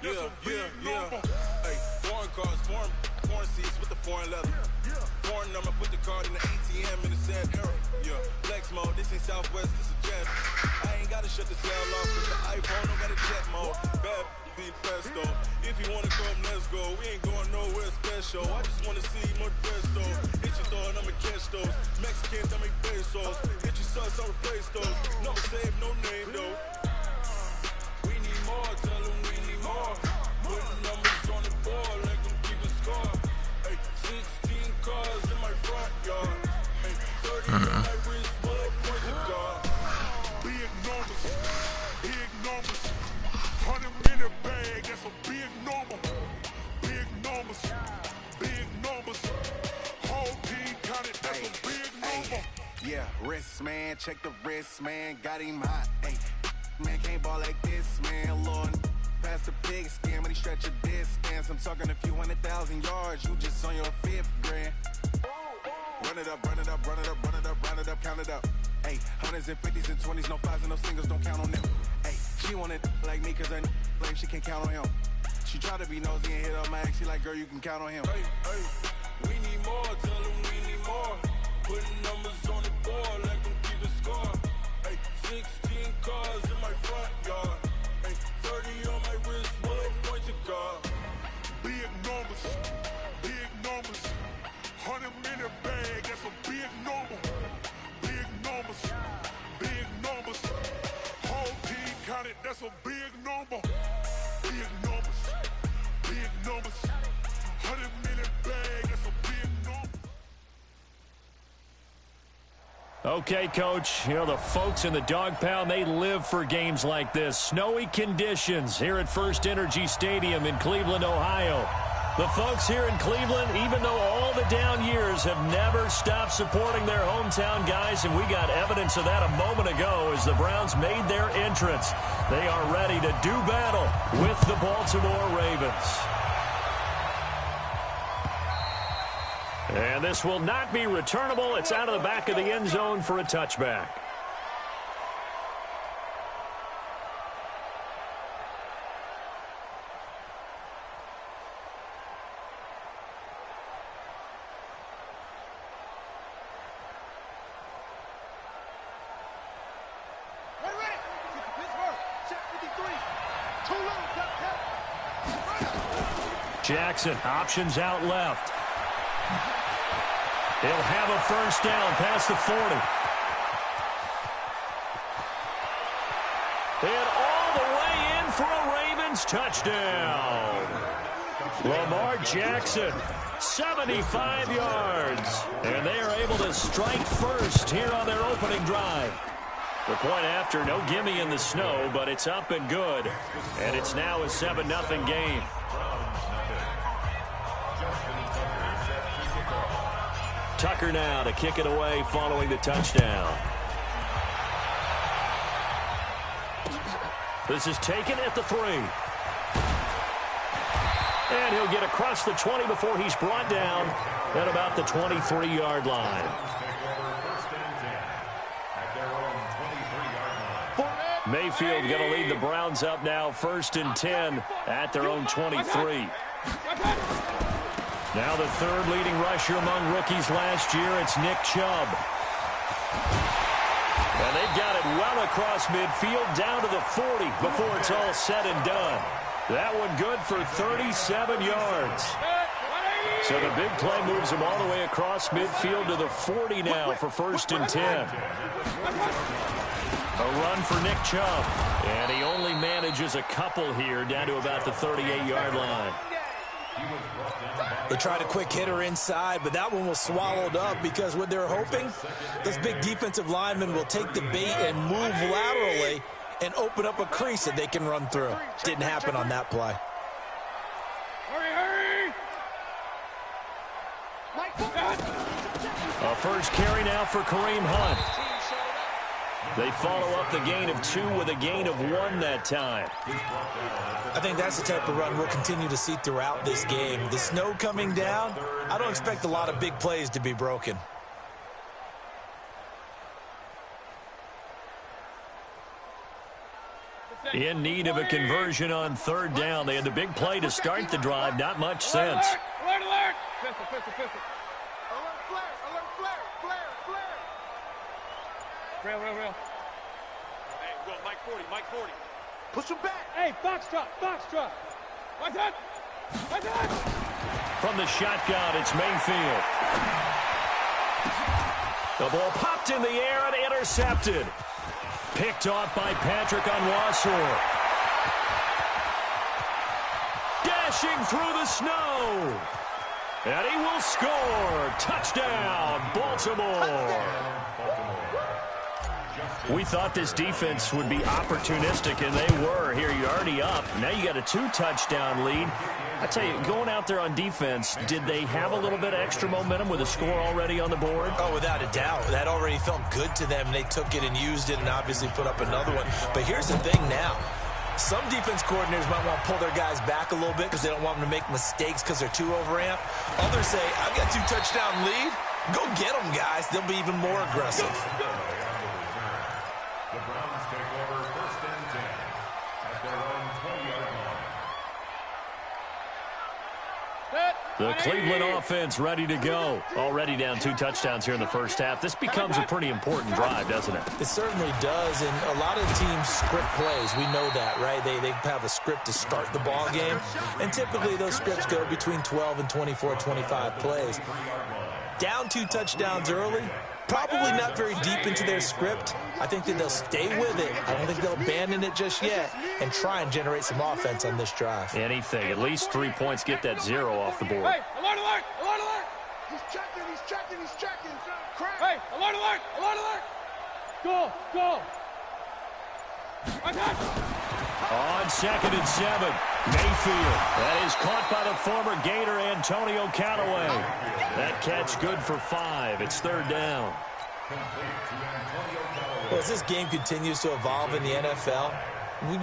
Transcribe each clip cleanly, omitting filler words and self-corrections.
Yeah. Hey, foreign cars, foreign seats with the foreign leather. Foreign number, put the card in the ATM in the sad era. Yeah, flex mode, this ain't Southwest, this is jet. I ain't gotta shut the cell off, cause the iPhone don't got a jet mode. Bad beat presto. If you wanna come, let's go. We ain't going nowhere special. I just wanna see more dress though. Hit your thought, I'ma catch those. Mexican, I make pesos. Hit your sus, I'll replace those. No save, no name though. We need more, tell them we need more. Putting numbers on the board, like them keep a score. Hey, 16 cars in my front yard. Hey, 30 on my wrist, bullet points of God. Big numbers. 100-minute bag, that's a big number. Big numbers. Whole team counted, that's a big number. Yeah, wrist man, check the wrist man, got him hot. Hey, man can't ball like this, man. Lord, past the pig skin, but he stretch a distance. I'm talking a few 100,000 yards, you just on your 5th grand. Run it up, count it up. Hey, hundreds and 50s and 20s, no 5s and no singles, don't count on them. Hey, she want it like me, cause I like she can't count on him. She try to be nosy and hit up my ex, she like, girl, you can count on him. Hey, we need more, tell them we need more. Putting numbers on the board, like them keep a score. Hey, 16 cars in my front yard. Hey, 30 on my wrist, bullet point to God. Big numbers. 100-minute bag, that's a big number. Big numbers. Whole team counted, that's a big number. Big numbers. 100-minute bag, that's a big number. Okay, Coach, you know, the folks in the dog pound, they live for games like this. Snowy conditions here at First Energy Stadium in Cleveland, Ohio. The folks here in Cleveland, even though all the down years, have never stopped supporting their hometown guys, and we got evidence of that a moment ago as the Browns made their entrance. They are ready to do battle with the Baltimore Ravens. And this will not be returnable. It's out of the back of the end zone for a touchback. Jackson, options out left. He'll have a first down past the 40. And all the way in for a Ravens touchdown. Lamar Jackson, 75 yards. And they are able to strike first here on their opening drive. The point after, no gimme in the snow, but it's up and good. And it's now a 7-0 game. Tucker now to kick it away following the touchdown. This is taken at the 3. And he'll get across the 20 before he's brought down at about the 23-yard line. Mayfield going to lead the Browns up now 1st and 10 at their own 23. Now the third leading rusher among rookies last year, it's Nick Chubb. And they've got it well across midfield down to the 40 before it's all said and done. That one good for 37 yards. So the big play moves him all the way across midfield to the 40 now for 1st and 10. A run for Nick Chubb. And he only manages a couple here down to about the 38-yard line. They tried a quick hitter inside, but that one was swallowed up because what they're hoping, those big defensive linemen will take the bait and move laterally and open up a crease that they can run through. Didn't happen on that play. A first carry now for Kareem Hunt. They follow up the gain of 2 with a gain of 1 that time. I think that's the type of run we'll continue to see throughout this game. The snow coming down, I don't expect a lot of big plays to be broken. In need of a conversion on third down. They had the big play to start the drive. Not much sense. Alert, alert! Pistol. Alert, flare. Real. Hey, go, Mike 40. Push him back. Hey, box truck. What's that? From the shotgun, it's Mayfield. The ball popped in the air and intercepted. Picked off by Patrick Onwuasor. Dashing through the snow. And he will score. Touchdown, Baltimore. We thought this defense would be opportunistic, and they were. Here, you're already up. Now you got a 2-touchdown lead. I tell you, going out there on defense, did they have a little bit of extra momentum with a score already on the board? Oh, without a doubt. That already felt good to them. They took it and used it and obviously put up another one. But here's the thing now. Some defense coordinators might want to pull their guys back a little bit because they don't want them to make mistakes because they're too overamped. Others say, I've got 2-touchdown lead. Go get them, guys. They'll be even more aggressive. The Browns take over 1st and 10 at their own 20-yard line. The Cleveland offense ready to go. Already down 2 touchdowns here in the first half. This becomes a pretty important drive, doesn't it? It certainly does, and a lot of teams script plays. We know that, right? They have a script to start the ball game, and typically those scripts go between 12 and 24, 25 plays. Down 2 touchdowns early, probably not very deep into their script. I think that they'll stay with it. I don't think they'll abandon it just yet and try and generate some offense on this drive. Anything. At least 3 points, get that 0 off the board. Hey, alert! He's checking. Crack. Hey, alert! Go! On 2nd and 7, Mayfield. That is caught by the former Gator Antonio Callaway. That catch good for 5. It's 3rd down. Well, as this game continues to evolve in the NFL,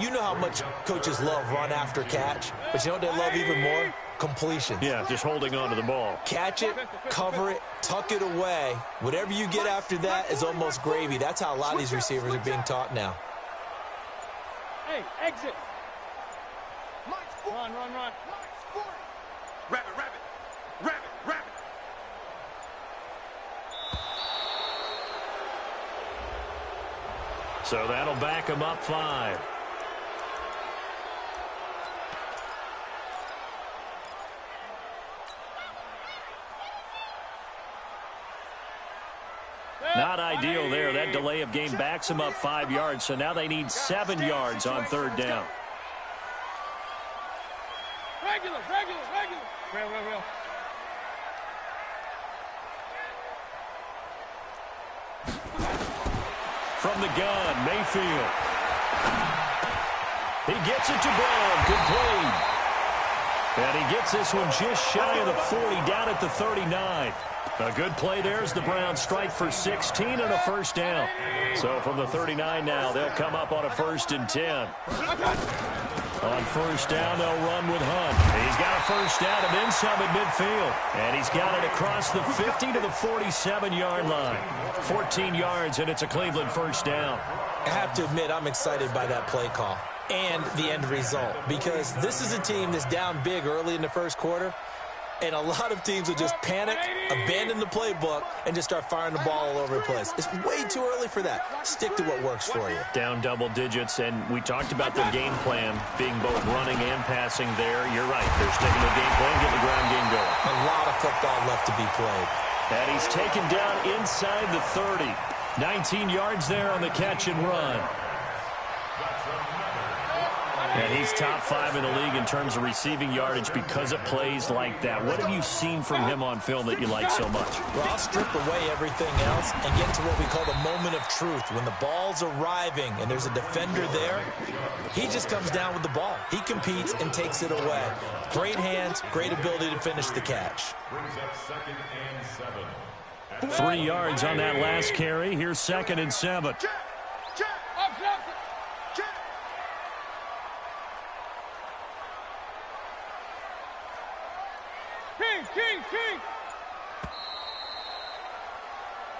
you know how much coaches love run after catch, but you know what they love even more? Completion. Yeah, just holding on to the ball. Catch it, cover it, tuck it away. Whatever you get after that is almost gravy. That's how a lot of these receivers are being taught now. Hey, exit! Run! Rabbit. So that'll back him up 5. Not ideal there. That delay of game backs them up 5 yards, so now they need 7 yards on 3rd down. Regular. Real. From the gun, Mayfield. He gets it to Brown. Good play. And he gets this one just shy of the 40, down at the 39. A good play there as the Browns strike for 16 and a 1st down. So from the 39 now, they'll come up on a 1st and 10. On 1st down, they'll run with Hunt. He's got a 1st down and then some at midfield. And he's got it across the 50 to the 47-yard line. 14 yards, and it's a Cleveland 1st down. I have to admit, I'm excited by that play call and the end result, because this is a team that's down big early in the 1st quarter, and a lot of teams will just panic, abandon the playbook, and just start firing the ball all over the place. It's way too early for that. Stick to what works for you. Down double digits, and we talked about their game plan being both running and passing there. You're right. They're sticking to the game plan, getting the ground game going. A lot of football left to be played. And he's taken down inside the 30. 19 yards there on the catch and run. And he's top 5 in the league in terms of receiving yardage because of plays like that. What have you seen from him on film that you like so much? Well, I'll strip away everything else and get to what we call the moment of truth. When the ball's arriving and there's a defender there, he just comes down with the ball. He competes and takes it away. Great hands, great ability to finish the catch. 3 yards on that last carry. Here's 2nd and 7. King.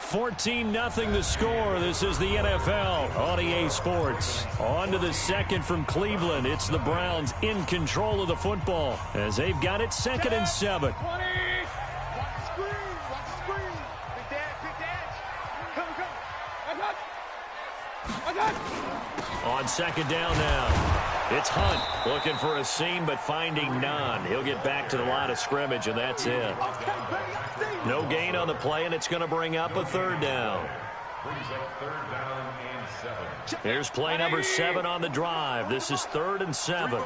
14-0 the score. This is the NFL on EA Sports. On to the second from Cleveland. It's the Browns in control of the football as they've got it 2nd and 7. On 2nd down now, it's Hunt looking for a seam but finding none. He'll get back to the line of scrimmage, and that's it. No gain on the play, and it's going to bring up a 3rd down. Here's play number 7 on the drive. This is 3rd and 7.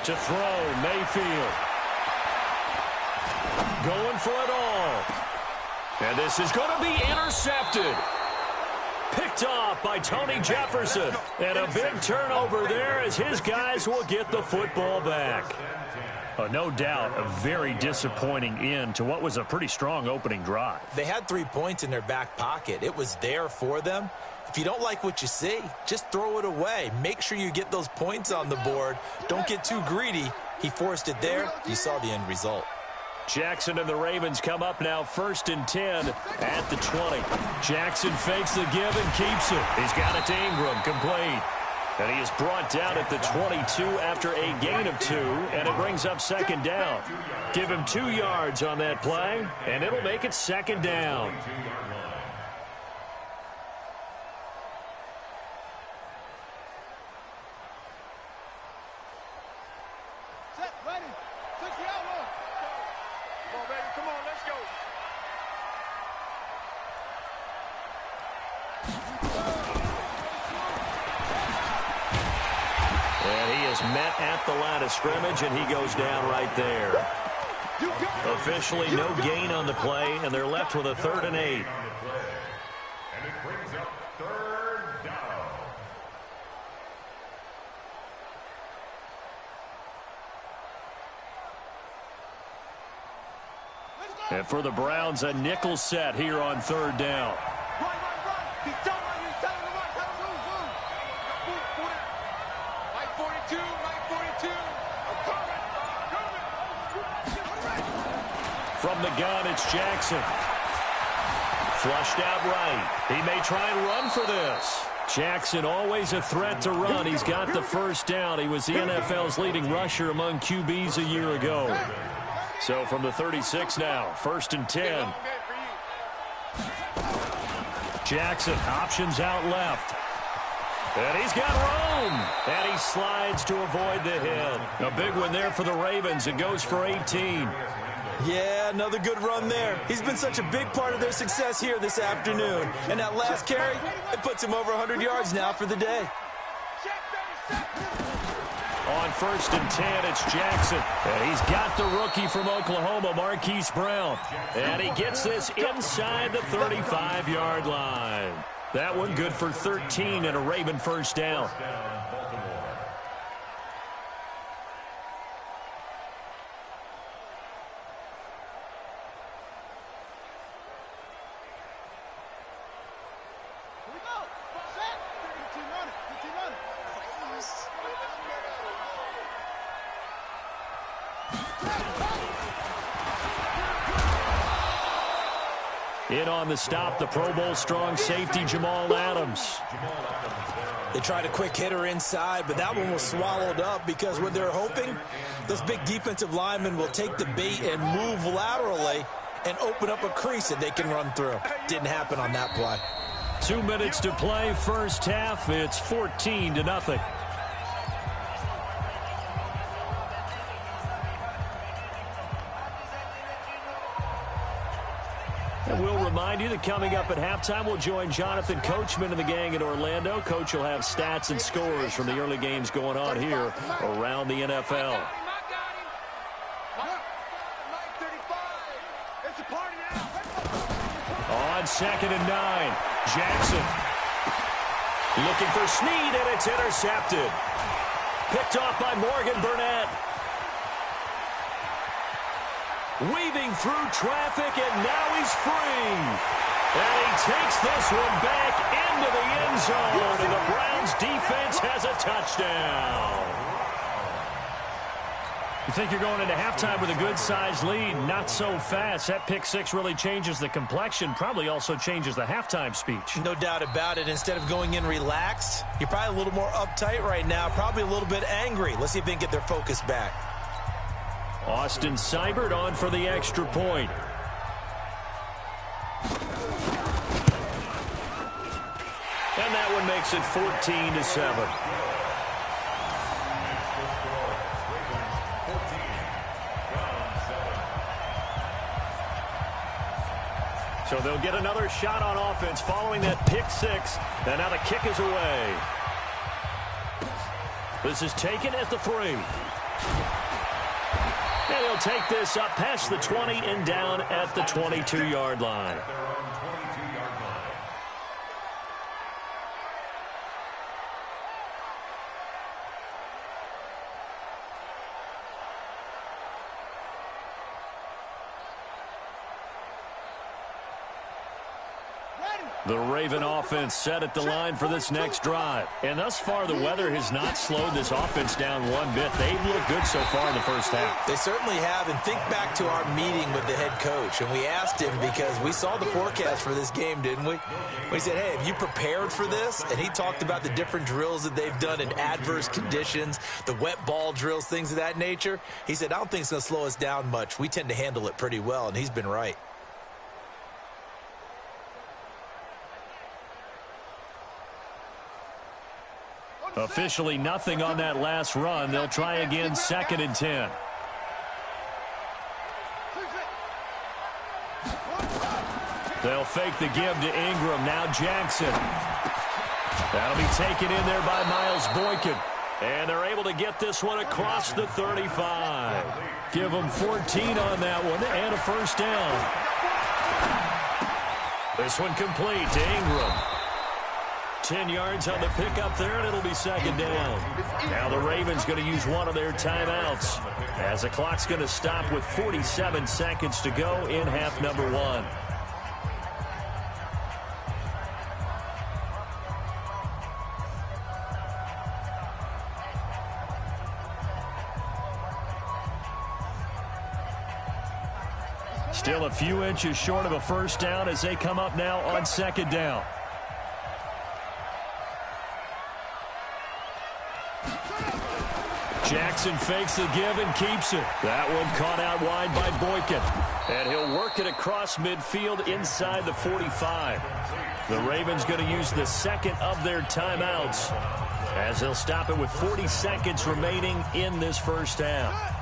To throw, Mayfield. Going for it all. And this is going to be intercepted. Picked off by Tony Jefferson. And a big turnover there as his guys will get the football back. No doubt a very disappointing end to what was a pretty strong opening drive. They had 3 points in their back pocket. It was there for them. If you don't like what you see, just throw it away. Make sure you get those points on the board. Don't get too greedy. He forced it there. You saw the end result. Jackson and the Ravens come up now 1st and 10 at the 20. Jackson fakes the give and keeps it. He's got it to Ingram, complete. And he is brought down at the 22 after a gain of 2, and it brings up 2nd down. Give him 2 yards on that play, and it'll make it 2nd down. Met at the line of scrimmage, and he goes down right there. Officially no gain on the play, and they're left with a 3rd and 8. And it brings up 3rd down. And for the Browns, a nickel set here on 3rd down. From the gun, it's Jackson. Flushed out right. He may try and run for this. Jackson always a threat to run. He's got the 1st down. He was the NFL's leading rusher among QBs a year ago. So from the 36 now, 1st and 10. Jackson options out left. And he's got room. And he slides to avoid the hit. A big one there for the Ravens. It goes for 18. Yeah, another good run there. He's been such a big part of their success here this afternoon. And that last carry, it puts him over 100 yards now for the day. On 1st and 10, it's Jackson. And he's got the rookie from Oklahoma, Marquise Brown. And he gets this inside the 35-yard line. That one good for 13 and a Raven 1st down. In on the stop, the Pro Bowl strong safety, Jamal Adams. They tried a quick hitter inside, but that one was swallowed up because what they're hoping, those big defensive linemen will take the bait and move laterally and open up a crease that they can run through. Didn't happen on that play. 2 minutes to play, 1st half. It's 14-0. And we'll remind you that coming up at halftime, we'll join Jonathan Coachman and the gang in Orlando. Coach will have stats and scores from the early games going on here around the NFL. On 2nd and 9, Jackson. Looking for Snead, and it's intercepted. Picked off by Morgan Burnett. Weaving through traffic, and now he's free. And he takes this one back into the end zone, and the Browns defense has a touchdown. You think you're going into halftime with a good-sized lead? Not so fast. That pick six really changes the complexion, probably also changes the halftime speech. No doubt about it. Instead of going in relaxed, you're probably a little more uptight right now, probably a little bit angry. Let's see if they can get their focus back. Austin Seibert on for the extra point. And that one makes it 14-7. So they'll get another shot on offense following that pick six. And now the kick is away. This is taken at the 3. And he'll take this up past the 20 and down at the 22-yard line. The Raven offense set at the line for this next drive. And thus far, the weather has not slowed this offense down one bit. They've looked good so far in the first half. They certainly have. And think back to our meeting with the head coach. And we asked him because we saw the forecast for this game, didn't we? We said, hey, have you prepared for this? And he talked about the different drills that they've done in adverse conditions, the wet ball drills, things of that nature. He said, I don't think it's going to slow us down much. We tend to handle it pretty well. And he's been right. Officially nothing on that last run. They'll try again, 2nd and 10. They'll fake the give to Ingram. Now Jackson. That'll be taken in there by Miles Boykin. And they're able to get this one across the 35. Give them 14 on that one and a first down. This one complete to Ingram. 10 yards on the pickup there, and it'll be 2nd down. Now the Ravens going to use one of their timeouts as the clock's going to stop with 47 seconds to go in half number 1. Still a few inches short of a first down as they come up now on 2nd down. Jackson fakes the give and keeps it. That one caught out wide by Boykin. And he'll work it across midfield inside the 45. The Ravens going to use the second of their timeouts as they'll stop it with 40 seconds remaining in this first half.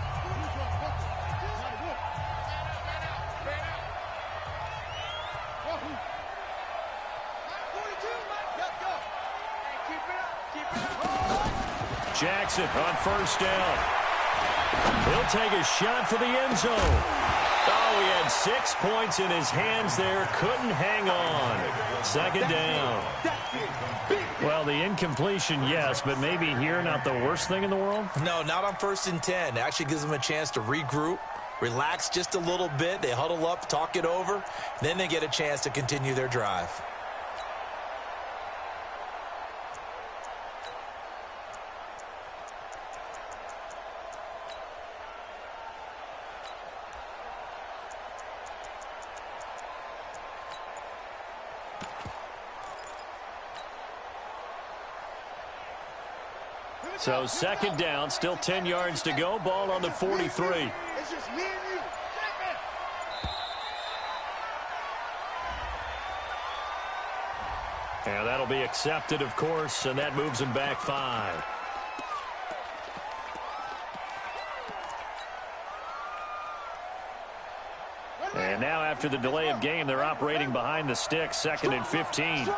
Jackson on first down. He'll take a shot for the end zone. Oh, he had 6 points in his hands there. Couldn't hang on. 2nd down. Well, the incompletion, yes, but maybe here not the worst thing in the world? No, not on 1st and 10. It actually gives them a chance to regroup, relax just a little bit. They huddle up, talk it over. Then they get a chance to continue their drive. So 2nd down, still 10 yards to go. Ball on the 43. It's just me and you. And that'll be accepted, of course, and that moves him back 5. And now after the delay of game, they're operating behind the sticks, 2nd and 15.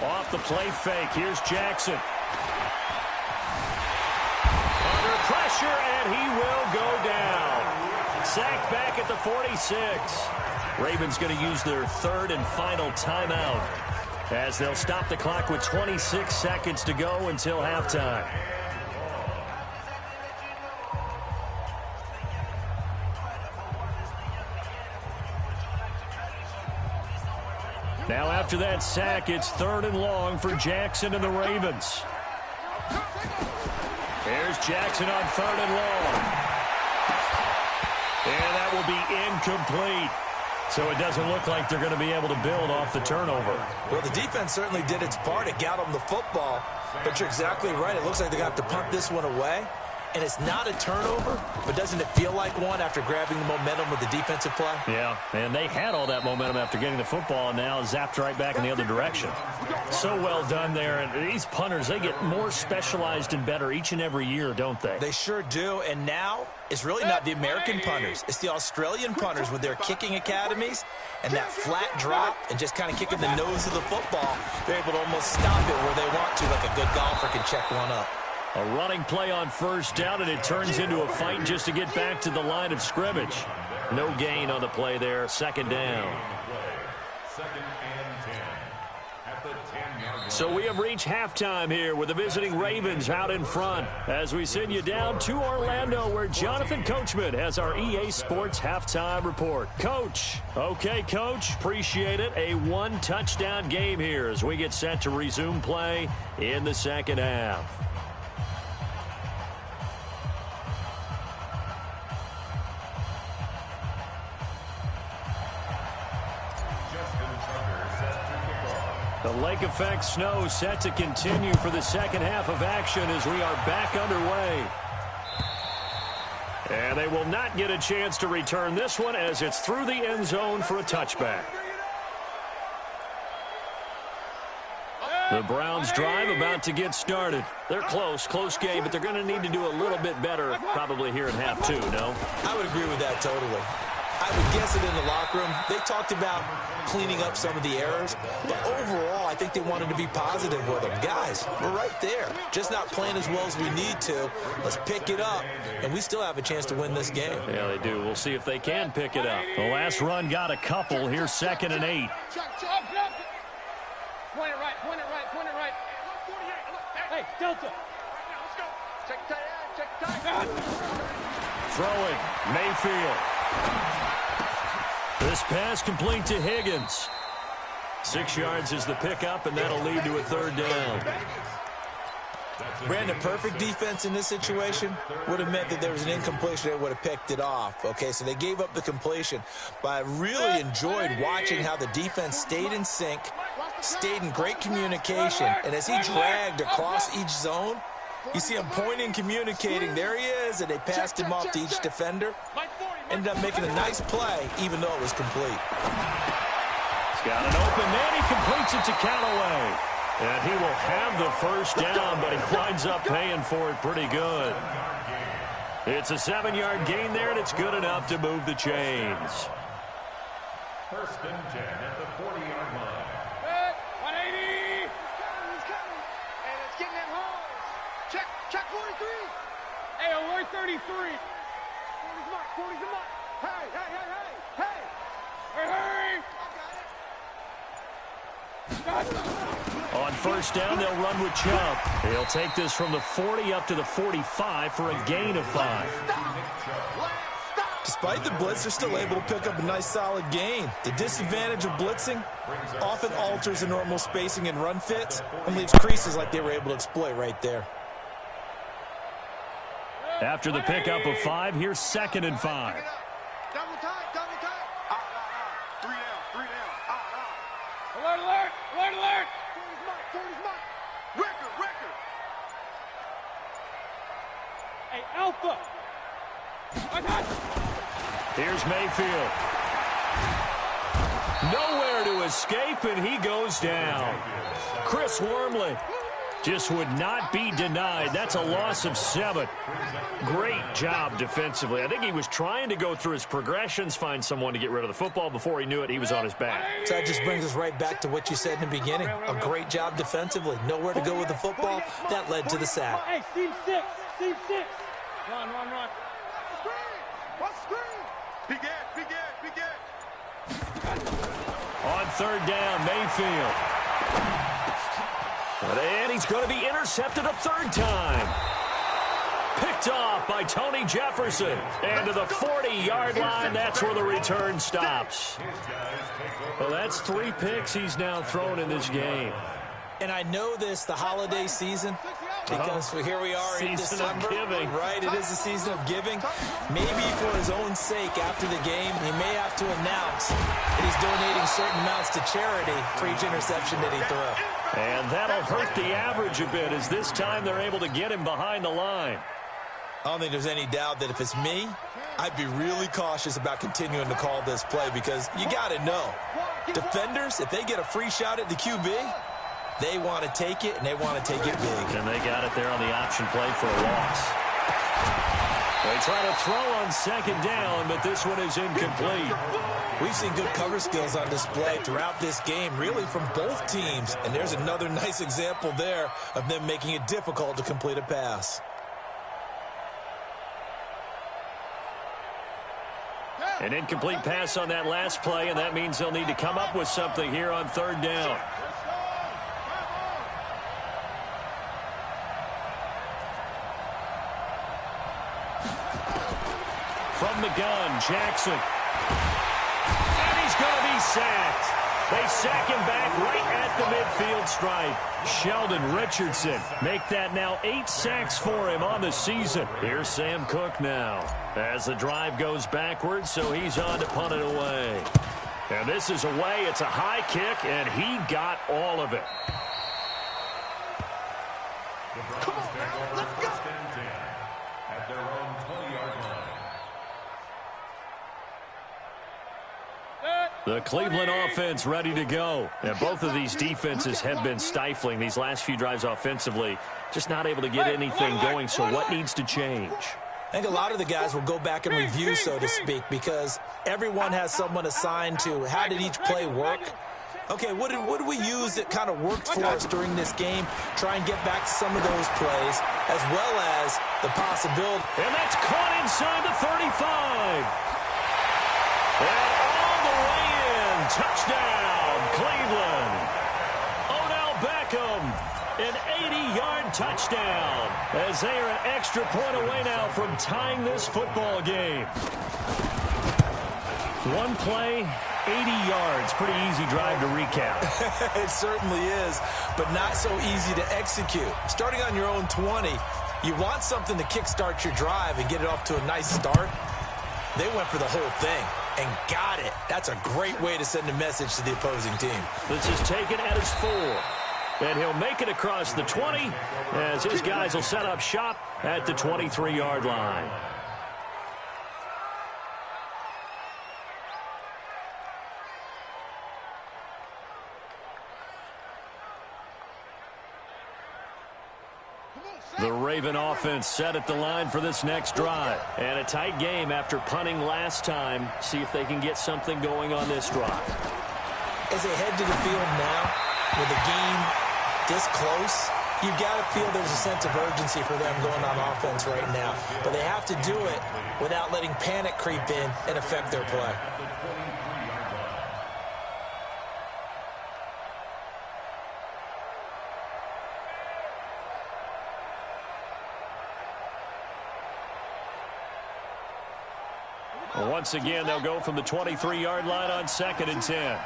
Off the play fake, here's Jackson. Under pressure, and he will go down. Sacked back at the 46. Ravens going to use their 3rd and final timeout as they'll stop the clock with 26 seconds to go until halftime. After that sack, it's 3rd and long for Jackson and the Ravens. Here's Jackson on 3rd and long. And that will be incomplete. So it doesn't look like they're going to be able to build off the turnover. Well, the defense certainly did its part. It got them the football. But you're exactly right. It looks like they're going to have to punt this one away. And it's not a turnover, but doesn't it feel like one after grabbing the momentum with the defensive play? Yeah, and they had all that momentum after getting the football, and now zapped right back in the other direction. So well done there. And these punters, they get more specialized and better each and every year, don't they? They sure do. And now it's really not the American punters. It's the Australian punters with their kicking academies and that flat drop and just kind of kicking the nose of the football. They're able to almost stop it where they want to, like a good golfer can check one up. A running play on 1st down, and it turns into a fight just to get back to the line of scrimmage. No gain on the play there, 2nd down. So we have reached halftime here with the visiting Ravens out in front as we send you down to Orlando where Jonathan Coachman has our EA Sports halftime report. Coach. Okay, Coach. Appreciate it. A 1-touchdown game here as we get set to resume play in the 2nd half. The lake effect snow set to continue for the 2nd half of action as we are back underway. And they will not get a chance to return this one as it's through the end zone for a touchback. The Browns drive about to get started. They're close game, but they're going to need to do a little bit better probably here in half 2, no? I would agree with that totally. I would guess it in the locker room. They talked about cleaning up some of the errors, but overall, I think they wanted to be positive with them. Guys, we're right there. Just not playing as well as we need to. Let's pick it up, and we still have a chance to win this game. Yeah, they do. We'll see if they can pick it up. The last run got a couple. Here's 2nd and 8. Point it right, point it right, point it right. Hey, Delta. Let's go. Check tight. Throwing, Mayfield. This pass complete to Higgins. 6 yards is the pickup, and that'll lead to a 3rd down. Brandon, perfect defense in this situation would have meant that there was an incompletion that would have picked it off. Okay, so they gave up the completion. But I really enjoyed watching how the defense stayed in sync, stayed in great communication, and as he dragged across each zone, you see him pointing, communicating. There he is, and they passed him off to each defender. Ended up making a nice play, even though it was complete. He's got an open man. He completes it to Callaway. And he will have the 1st down, but he winds up paying for it pretty good. It's a 7-yard gain there, and it's good enough to move the chains. 1st and 10 at the 40-yard line. 180. He's coming. And it's getting that home. Check 43. Hey, alert 33. 40's mark, 40's the mark. Hey. On 1st down, they'll run with Chubb. He'll take this from the 40 up to the 45 for a gain of 5. Despite the blitz, they're still able to pick up a nice solid gain. The disadvantage of blitzing often alters the normal spacing and run fits and leaves creases like they were able to exploit right there. After the pickup of 5, here's 2nd and 5. Double tight. 3 down. Alert. 40's mark. Record. Hey, Alpha. Here's Mayfield. Nowhere to escape, and he goes down. Chris Wormley just would not be denied. That's a loss of 7. Great job defensively. I think he was trying to go through his progressions, find someone to get rid of the football. Before he knew it, he was on his back. So that just brings us right back to what you said in the beginning. A great job defensively. Nowhere to go with the football. That led to the sack. Hey, Team 6. Run. What's screen? Big Ed. On 3rd down, Mayfield. And he's going to be intercepted a 3rd time. Picked off by Tony Jefferson. And to the 40-yard line, that's where the return stops. Well, that's 3 picks he's now thrown in this game. And I know this, the holiday season, because here we are in December. Giving. Right, it is the season of giving. Maybe for his own sake, after the game, he may have to announce that he's donating certain amounts to charity for each interception that he threw. And that'll hurt the average a bit, as this time they're able to get him behind the line. I don't think there's any doubt that if it's me, I'd be really cautious about continuing to call this play, because you got to know, defenders, if they get a free shot at the QB, they want to take it, and they want to take it big. And they got it there on the option play for a loss. They try to throw on second down, but this one is incomplete. We've seen good cover skills on display throughout this game, really from both teams. And there's another nice example there of them making it difficult to complete a pass. An incomplete pass on that last play, and that means they'll need to come up with something here on third down. From the gun, Jackson. And he's going to be sacked. They sack him back right at the midfield stripe. Sheldon Richardson make that now 8 sacks for him on the season. Here's Sam Cook now as the drive goes backwards, so he's on to punt it away. And this is away. It's a high kick, and he got all of it. Come on, man. Let's go. At their own 20-yard line. The Cleveland offense ready to go. And both of these defenses have been stifling these last few drives offensively. Just not able to get anything going, so what needs to change? I think a lot of the guys will go back and review, so to speak, because everyone has someone assigned to how did each play work. Okay, what did we use that kind of worked for us during this game? Try and get back to some of those plays, as well as the possibility. And that's caught inside the 35. And all the way in. Touchdown, Cleveland. Odell Beckham, an 80-yard touchdown, as they are an extra point away now from tying this football game. One play, 80 yards. Pretty easy drive to recap. It certainly is, but not so easy to execute. Starting on your own 20, you want something to kickstart your drive and get it off to a nice start. They went for the whole thing and got it. That's a great way to send a message to the opposing team. This is taken at his 4. And he'll make it across the 20 as his guys will set up shop at the 23-yard line. The Raven offense set at the line for this next drive. And a tight game after punting last time. See if they can get something going on this drive. As they head to the field now, with the game this close, you've got to feel there's a sense of urgency for them going on offense right now. But they have to do it without letting panic creep in and affect their play. Once again, they'll go from the 23-yard line on 2nd and 10.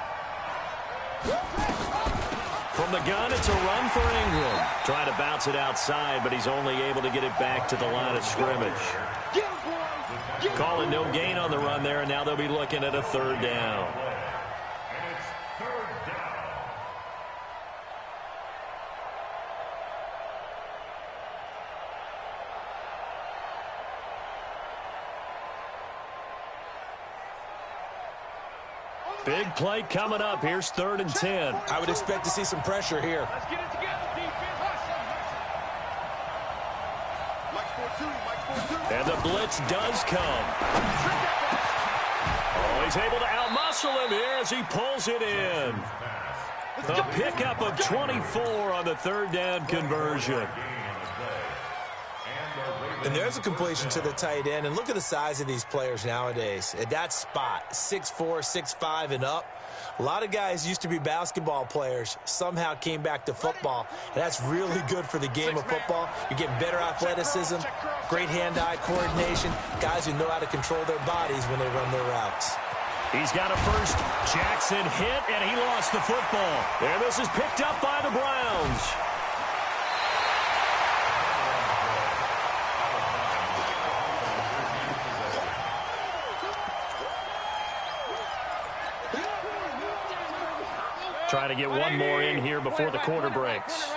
From the gun, it's a run for Ingram. Trying to bounce it outside, but he's only able to get it back to the line of scrimmage. Calling no gain on the run there, and now they'll be looking at a 3rd down. Big play coming up. Here's 3rd and 10. I would expect to see some pressure here. Let's get it together, defense. And the blitz does come. Oh, he's able to outmuscle him here as he pulls it in. A pickup of 24 on the 3rd down conversion. And the And there's a completion to the tight end. And look at the size of these players nowadays. At that spot, 6'4", 6'5", and up. A lot of guys used to be basketball players, somehow came back to football. And that's really good for the game of football. You're getting better athleticism, great hand-eye coordination, guys who know how to control their bodies when they run their routes. He's got a first. Jackson hit, and he lost the football. And this is picked up by the Browns. Trying to get one more in here before the quarter breaks.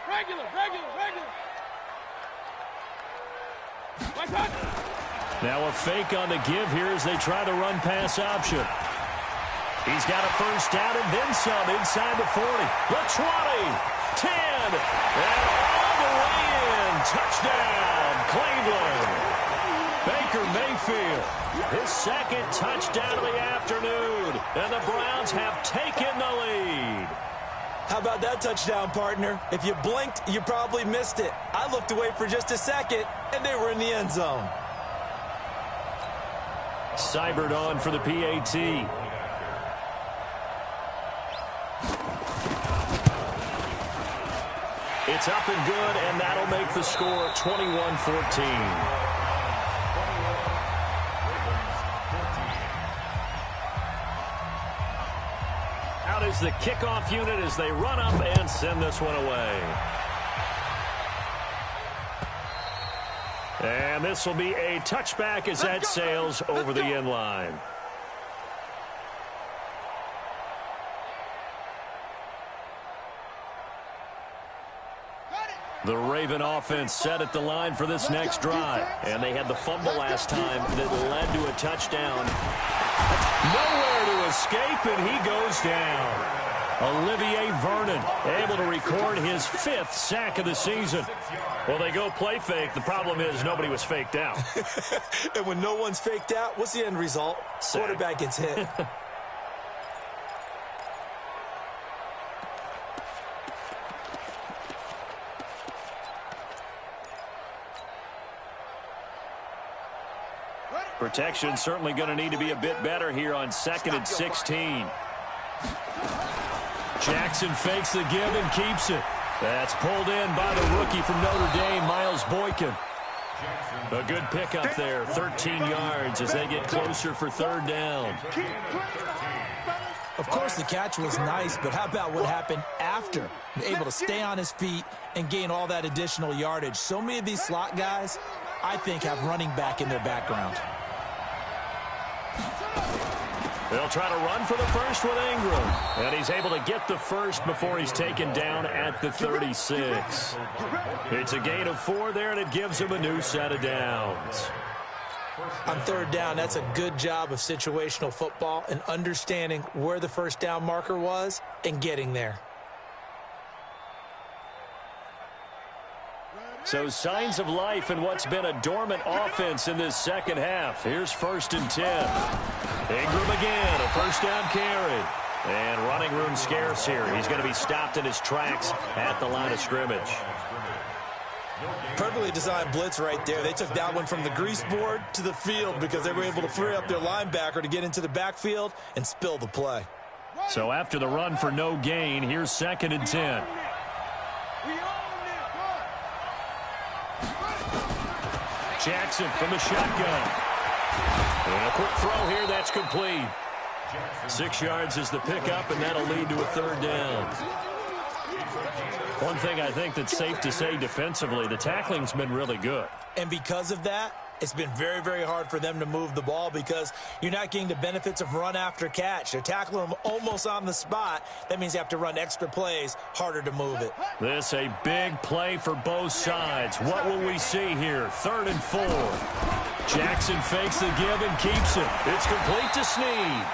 Regular. Now a fake on the give here as they try the run-pass option. He's got a first down and then some inside the 40. The 20, 10, and all the way in. Touchdown, Cleveland. Baker Mayfield, his second touchdown of the afternoon, and the Browns have taken the lead. How about that touchdown, partner? If you blinked, you probably missed it. I looked away for just a second, and they were in the end zone. Seibert on for the PAT. It's up and good, and that'll make the score 21-14. Out is the kickoff unit as they run up and send this one away. And this will be a touchback as that sails over the end line. The Raven offense set at the line for this next drive. And they had the fumble last time that led to a touchdown. Nowhere to escape, and he goes down. Olivier Vernon able to record his 5th sack of the season. Well, they go play fake. The problem is nobody was faked out. And when no one's faked out, what's the end result? Sack. Quarterback gets hit. Protection certainly going to need to be a bit better here on 2nd and 16. Jackson fakes the give and keeps it. That's pulled in by the rookie from Notre Dame, Miles Boykin. A good pickup there, 13 yards as they get closer for 3rd down. Of course, the catch was nice, but how about what happened after? Able to stay on his feet and gain all that additional yardage. So many of these slot guys, I think, have running back in their background. They'll try to run for the first with Ingram. And he's able to get the first before he's taken down at the 36. It's a gain of 4 there, and it gives him a new set of downs. On 3rd down, that's a good job of situational football and understanding where the first down marker was and getting there. So signs of life in what's been a dormant offense in this second half. Here's 1st and 10. Ingram again, a first down carry. And running room scarce here. He's going to be stopped in his tracks at the line of scrimmage. Perfectly designed blitz right there. They took that one from the grease board to the field because they were able to free up their linebacker to get into the backfield and spill the play. So after the run for no gain, here's 2nd and 10. Jackson from the shotgun. And a quick throw here, that's complete. 6 yards is the pickup, and that'll lead to a 3rd down. One thing I think that's safe to say defensively, the tackling's been really good. And because of that, it's been very, very hard for them to move the ball because you're not getting the benefits of run after catch. They're tackling them almost on the spot. That means you have to run extra plays, harder to move it. This a big play for both sides. What will we see here? 3rd and 4. Jackson fakes the give and keeps it. It's complete to Snead.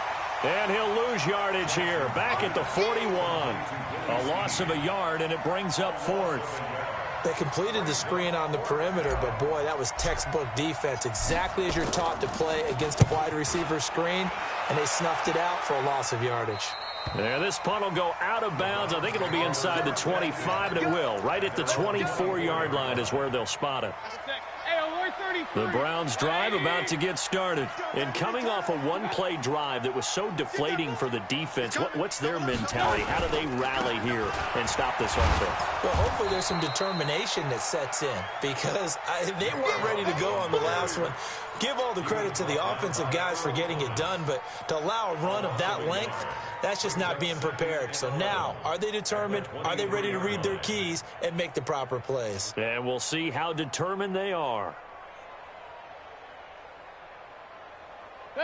And he'll lose yardage here, back at the 41. A loss of a yard, and it brings up 4th. They completed the screen on the perimeter, but boy, that was textbook defense, exactly as you're taught to play against a wide receiver screen, and they snuffed it out for a loss of yardage. Yeah, this punt will go out of bounds. I think it'll be inside the 25, and it will. Right at the 24-yard line is where they'll spot it. The Browns drive about to get started. And coming off a one-play drive that was so deflating for the defense, what's their mentality? How do they rally here and stop this offense? Well, hopefully there's some determination that sets in because they weren't ready to go on the last one. Give all the credit to the offensive guys for getting it done, but to allow a run of that length, that's just not being prepared. So now, are they determined? Are they ready to read their keys and make the proper plays? And we'll see how determined they are.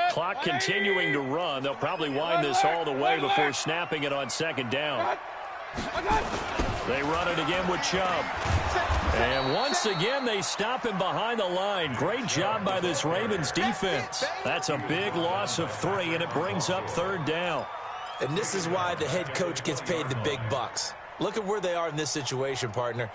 Clock continuing to run. They'll probably wind this all the way before snapping it on second down. They run it again with Chubb. And once again, they stop him behind the line. Great job by this Ravens defense. That's a big loss of 3, and it brings up third down. And this is why the head coach gets paid the big bucks. Look at where they are in this situation, partner.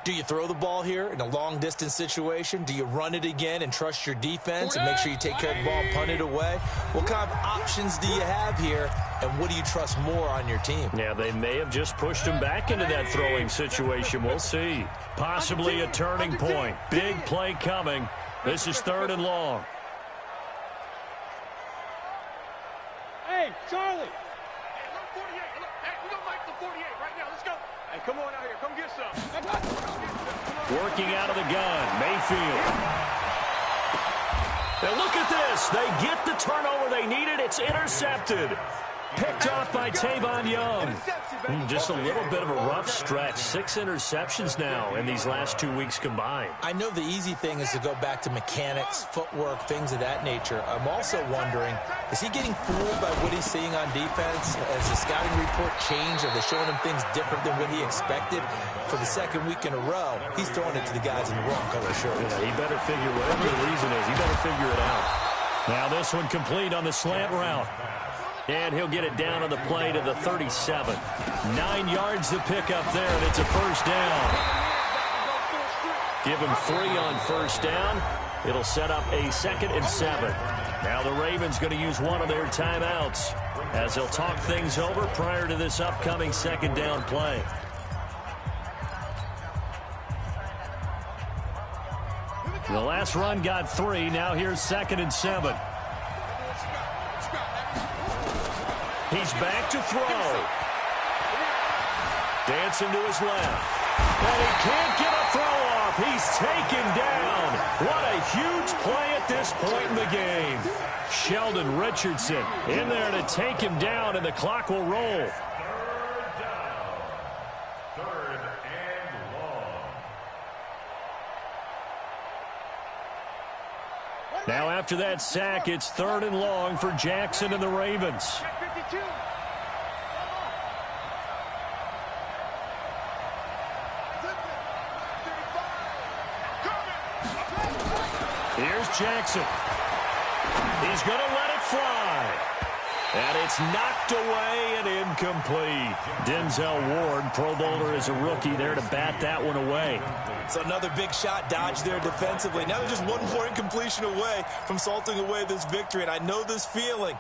Do you throw the ball here in a long-distance situation? Do you run it again and trust your defense and make sure you take care of the ball and punt it away? What kind of options do you have here, and what do you trust more on your team? Yeah, they may have just pushed him back into that throwing situation. We'll see. Possibly a turning point. Big play coming. This is third and long. Hey, Charlie. Hey, look, 48. Look, hey, we gonna make the 48 right now. Let's go. Hey, come on out here. Come get some. Working out of the gun, Mayfield. Now look at this. They get the turnover they needed. It's intercepted. Picked off by Tavon Young. Just a little bit of a rough stretch. 6 interceptions now in these last 2 weeks combined. I know the easy thing is to go back to mechanics, footwork, things of that nature. I'm also wondering, is he getting fooled by what he's seeing on defense? Has the scouting report changed? Are they showing him things different than what he expected? For the second week in a row, he's throwing it to the guys in the wrong color shirts. Yeah, he better figure, whatever the reason is, he better figure it out. Now this one complete on the slant route. And he'll get it down on the play to the 37. 9 yards to pick up there, and it's a first down. Give him 3 on first down. It'll set up a 2nd and 7. Now the Ravens going to use one of their timeouts as they'll talk things over prior to this upcoming second down play. The last run got 3. Now here's 2nd and 7. He's back to throw. Dancing to his left. And he can't get a throw off. He's taken down. What a huge play at this point in the game. Sheldon Richardson in there to take him down, and the clock will roll. Third and long. Now after that sack, it's 3rd and long for Jackson and the Ravens. Here's Jackson. He's going to let it fly. And it's knocked away and incomplete. Denzel Ward, Pro Bowler as a rookie, there to bat that one away. So another big shot dodged there defensively. Now they're just one more incompletion away from salting away this victory. And I know this feeling.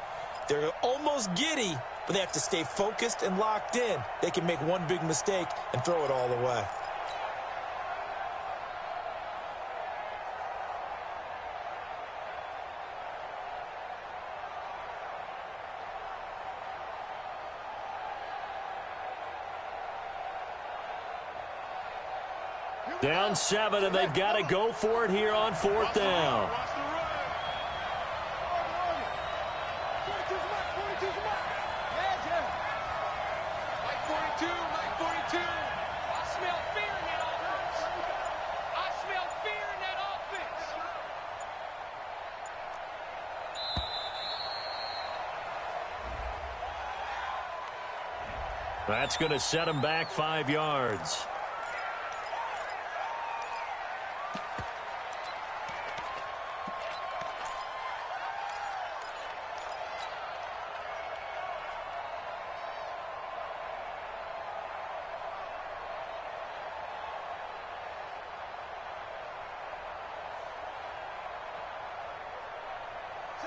They're almost giddy, but they have to stay focused and locked in. They can make one big mistake and throw it all away. Down 7, and they've got to go for it here on 4th down. That's going to set him back 5 yards.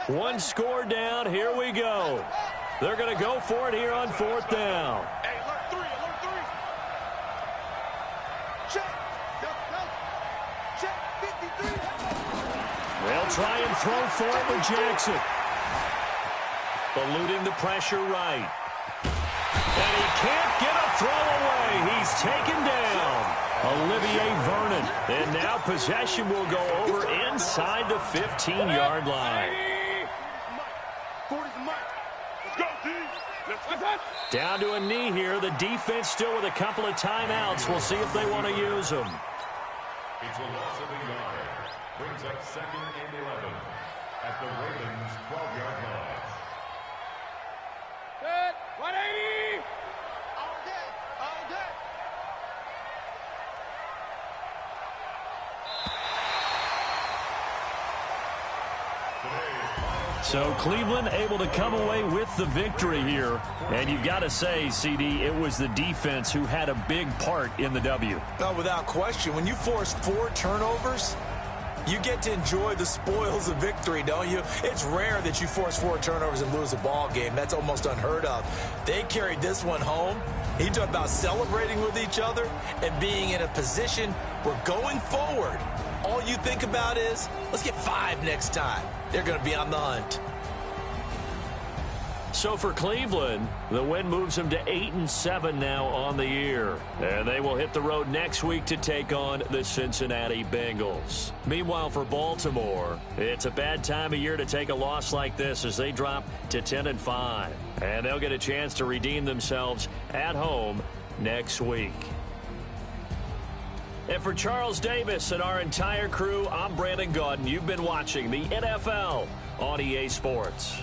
One score down. Here we go. They're going to go for it here on 4th down. Hey, alert 3, alert 3. Check. Go. Check 53. They'll try and throw for it with Jackson. Eluding the pressure right. And he can't get a throw away. He's taken down. Olivier Vernon. And now possession will go over inside the 15-yard line. 40's the mark. Let's go, D. Let's go. Down to a knee here. The defense still with a couple of timeouts. We'll see if they want to use them. It's a loss of a yard. Brings up 2nd and 11 at the Ravens' 12-yard line. Set. 180. All day. All day. So Cleveland able to come away with the victory here. And you've got to say, CD, it was the defense who had a big part in the W. No, without question. When you force 4 turnovers, you get to enjoy the spoils of victory, don't you? It's rare that you force 4 turnovers and lose a ball game. That's almost unheard of. They carried this one home. He talked about celebrating with each other and being in a position where going forward, all you think about is, let's get 5 next time. They're going to be on the hunt. So for Cleveland, the win moves them to 8-7 now on the year. And they will hit the road next week to take on the Cincinnati Bengals. Meanwhile, for Baltimore, it's a bad time of year to take a loss like this as they drop to 10-5. And they'll get a chance to redeem themselves at home next week. And for Charles Davis and our entire crew, I'm Brandon Gaudin. You've been watching the NFL on EA Sports.